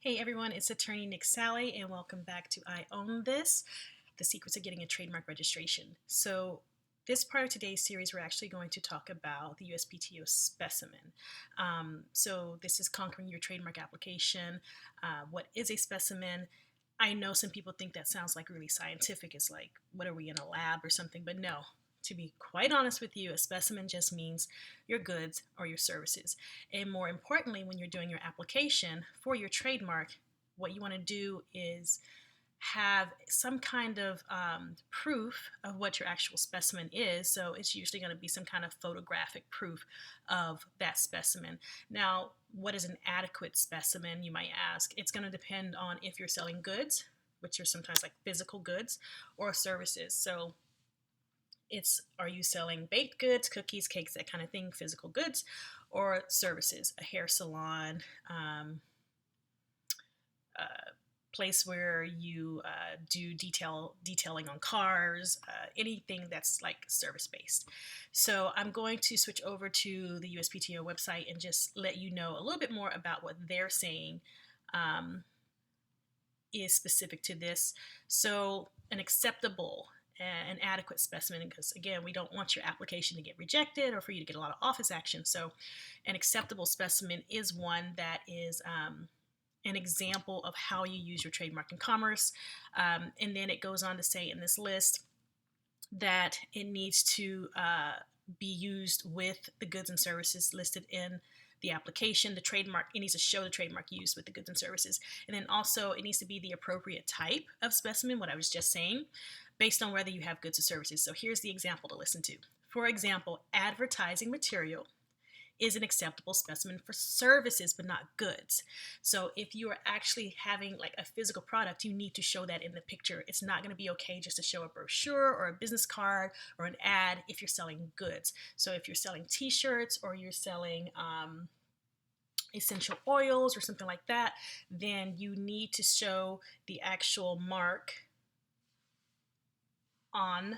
Hey everyone, it's attorney Nick Sally and welcome back to I Own This, the secrets of getting a trademark registration. So this part of today's series, we're actually going to talk about the USPTO specimen. So this is conquering your trademark application. What is a specimen? I know some people think that sounds like really scientific. It's like, what are we in a lab or something? But no, to be quite honest with you, a specimen just means your goods or your services. And more importantly, when you're doing your application for your trademark, what you want to do is have some kind of proof of what your actual specimen is. So it's usually going to be some kind of photographic proof of that specimen. Now, what is an adequate specimen, you might ask? It's going to depend on if you're selling goods, which are sometimes like physical goods, or services. So are you selling baked goods, cookies, cakes, that kind of thing, physical goods, or services, a hair salon, place where you do detailing on cars, anything that's like service based. So I'm going to switch over to the USPTO website and just let you know a little bit more about what they're saying is specific to this. So an acceptable and adequate specimen, because again, we don't want your application to get rejected or for you to get a lot of office action. So an acceptable specimen is one that is an example of how you use your trademark in commerce. And then it goes on to say in this list that it needs to be used with the goods and services listed in the application. The trademark, it needs to show the trademark used with the goods and services. And then also it needs to be the appropriate type of specimen, what I was just saying, based on whether you have goods or services. So here's the example to listen to. For example, advertising material is an acceptable specimen for services but not goods. So if you are actually having like a physical product, you need to show that in the picture. It's not going to be okay just to show a brochure or a business card or an ad if you're selling goods. So if you're selling t-shirts or you're selling essential oils or something like that, then you need to show the actual mark on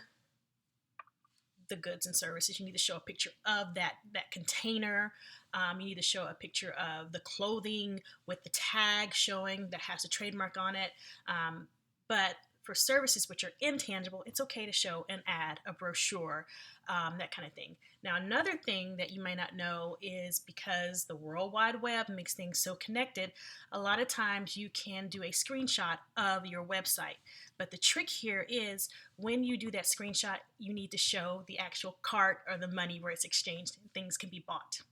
the goods and services. You need to show a picture of that container. You need to show a picture of the clothing with the tag showing that has a trademark on it. But for services which are intangible, it's okay to show an ad, a brochure, that kind of thing. Now, another thing that you might not know is because the World Wide Web makes things so connected, a lot of times you can do a screenshot of your website. But the trick here is when you do that screenshot, you need to show the actual cart or the money where it's exchanged and things can be bought.